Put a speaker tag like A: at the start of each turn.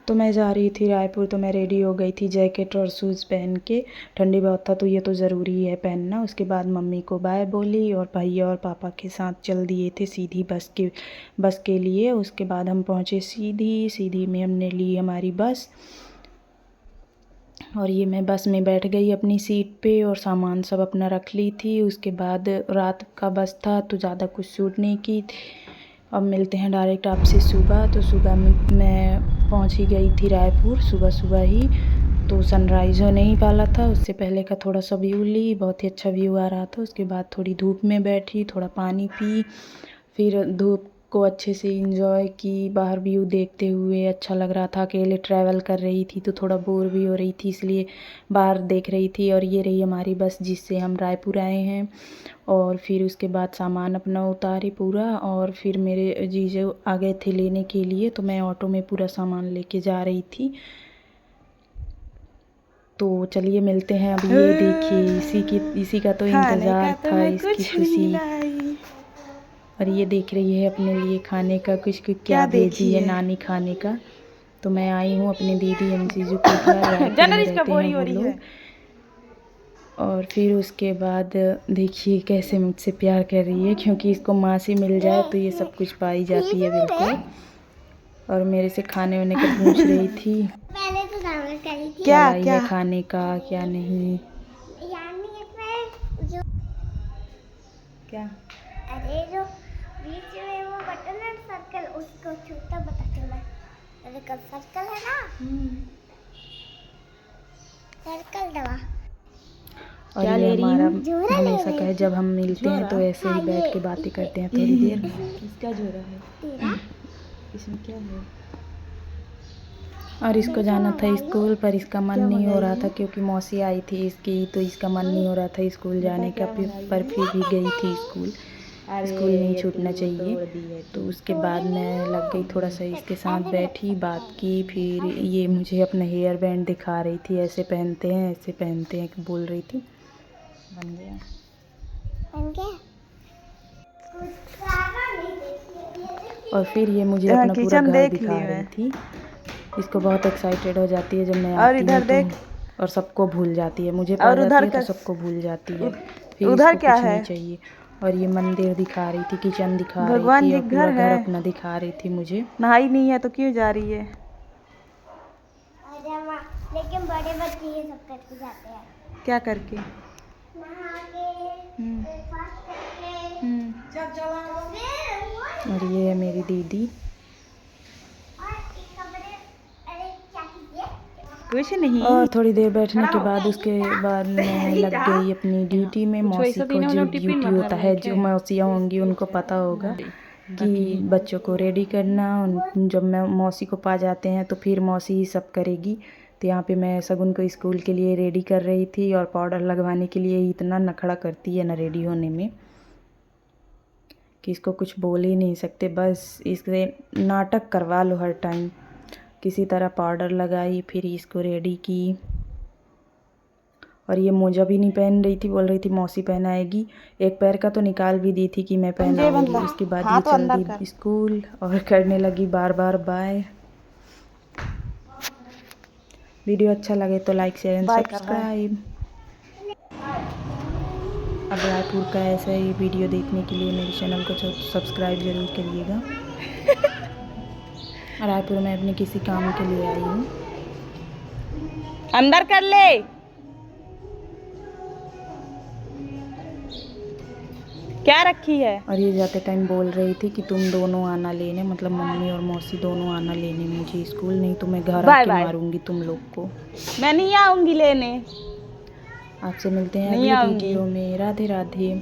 A: तो मैं जा रही थी रायपुर, तो मैं रेडी हो गई थी जैकेट और शूज़ पहन के। ठंडी बहुत था तो ये तो ज़रूरी है पहनना। उसके बाद मम्मी को बाय बोली और भैया और पापा के साथ चल दिए थे सीधी बस के लिए। उसके बाद हम पहुँचे सीधी में हमने ली हमारी बस, और ये मैं बस में बैठ गई अपनी सीट पे और सामान सब अपना रख ली थी। उसके बाद रात का बस था तो ज़्यादा कुछ शूट नहीं की। अब मिलते हैं डायरेक्ट आपसे सुबह। तो सुबह मैं पहुंच ही गई थी रायपुर सुबह ही। तो सनराइज़ होने ही वाला था, उससे पहले का थोड़ा सा व्यू ली, बहुत ही अच्छा व्यू आ रहा था। उसके बाद थोड़ी धूप में बैठी, थोड़ा पानी पी, फिर धूप को अच्छे से इंजॉय की, बाहर व्यू देखते हुए। अच्छा लग रहा था, अकेले ट्रैवल कर रही थी तो थोड़ा बोर भी हो रही थी, इसलिए बाहर देख रही थी। और ये रही हमारी बस जिससे हम रायपुर आए हैं। और फिर उसके बाद सामान अपना उतारी पूरा, और फिर मेरे जीजू आ गए थे लेने के लिए, तो मैं ऑटो में पूरा सामान लेके जा रही थी। तो चलिए मिलते हैं। अब ये देखिए इसी का तो इंतज़ार था, इसकी खुशी। और ये देख रही है अपने लिए खाने का कुछ क्या भेजी है नानी खाने का। तो मैं आई हूँ अपने दीदी एंड जीजू के घर, रायपुर में रहते हैं वो लोग। और फिर उसके बाद देखिए कैसे मुझसे प्यार कर रही है, क्योंकि इसको माँ से मिल जाए तो ये सब कुछ पाई जाती है बिल्कुल। और मेरे से खाने वाने का पूछ रही थी, क्या है खाने का क्या नहीं। क्या?
B: अरे जो बीच में वो बटन है सर्कल, उसको छोटा बताती हूँ मैं। अरे कल सर्कल है ना, सर्कल दबा।
A: और ये हमारा हमेशा का है, जब हम मिलते हैं तो ऐसे ही बैठ के बातें करते हैं थोड़ी देर। किसका झोरा है? इसमें क्या है? और इसको जाना था स्कूल, पर इसका मन नहीं हो रहा था क्योंकि मौसी आई थी इसकी, तो इसका मन नहीं हो रहा था स्कूल जाने का। पर फिर भी गई थी स्कूल नहीं छूटना चाहिए। तो उसके बाद मैं लग गई थोड़ा सा इसके साथ, बैठी बात की। फिर ये मुझे अपना हेयर बैंड दिखा रही थी, ऐसे पहनते हैं बोल रही थी। बन गया। और फिर ये मुझे अपना पूरा घर दिखा रही थी। इसको बहुत एक्साइटेड हो जाती है जब मैं आती हूँ तो, और सबको भूल जाती है। मुझे पा जाती है तो सबको भूल जाती है। फिर इसको कुछ नहीं चाहिए। और ये मंदिर दिखा रही थी, किचन दिखा रही थी, और पूरा घर अपना दिखा रही थी मुझे।
C: नहाई नहीं है तो क्यों जा रही है?
B: लेकिन बड़े बच्चे ये सब करके जाते हैं।
C: क्या करके?
B: नहा के, ब्रेकफास्ट करके।
A: और ये है मेरी दीदी।
C: कुछ नहीं।
A: और थोड़ी देर बैठने के बाद उसके बाद मैं लग गई अपनी ड्यूटी में। मौसी को जो ड्यूटी होता है, जो मौसियाँ होंगी उनको पता होगा कि बच्चों को रेडी करना। जब मैं मौसी को पा जाते हैं तो फिर मौसी ही सब करेगी। तो यहाँ पे मैं सगुन को स्कूल के लिए रेडी कर रही थी, और पाउडर लगवाने के लिए इतना नखड़ा करती है ना रेडी होने में कि इसको कुछ बोल ही नहीं सकते। बस इससे नाटक करवा लो हर टाइम। किसी तरह पाउडर लगाई, फिर इसको रेडी की। और ये मोजा भी नहीं पहन रही थी, बोल रही थी मौसी पहनाएगी। एक पैर का तो निकाल भी दी थी कि मैं पहनाऊंगी। उसके बाद ये चल दी स्कूल और करने लगी बार बाय। वीडियो अच्छा लगे तो लाइक शेयर एंड सब्सक्राइब। अब रायपुर का ऐसा ही वीडियो देखने के लिए मेरे चैनल को सब्सक्राइब ज़रूर करिएगा। रायपुर में अपने किसी काम के लिए आई हूँ।
C: अंदर कर ले। क्या रखी है?
A: और ये जाते टाइम बोल रही थी कि तुम दोनों आना लेने, मतलब मम्मी और मौसी दोनों आना लेने मुझे स्कूल, नहीं तो मैं घर आके मारूंगी तुम लोग को।
C: मैं नहीं आऊंगी लेने।
A: आपसे मिलते हैं अगली वीडियो में। राधे राधे।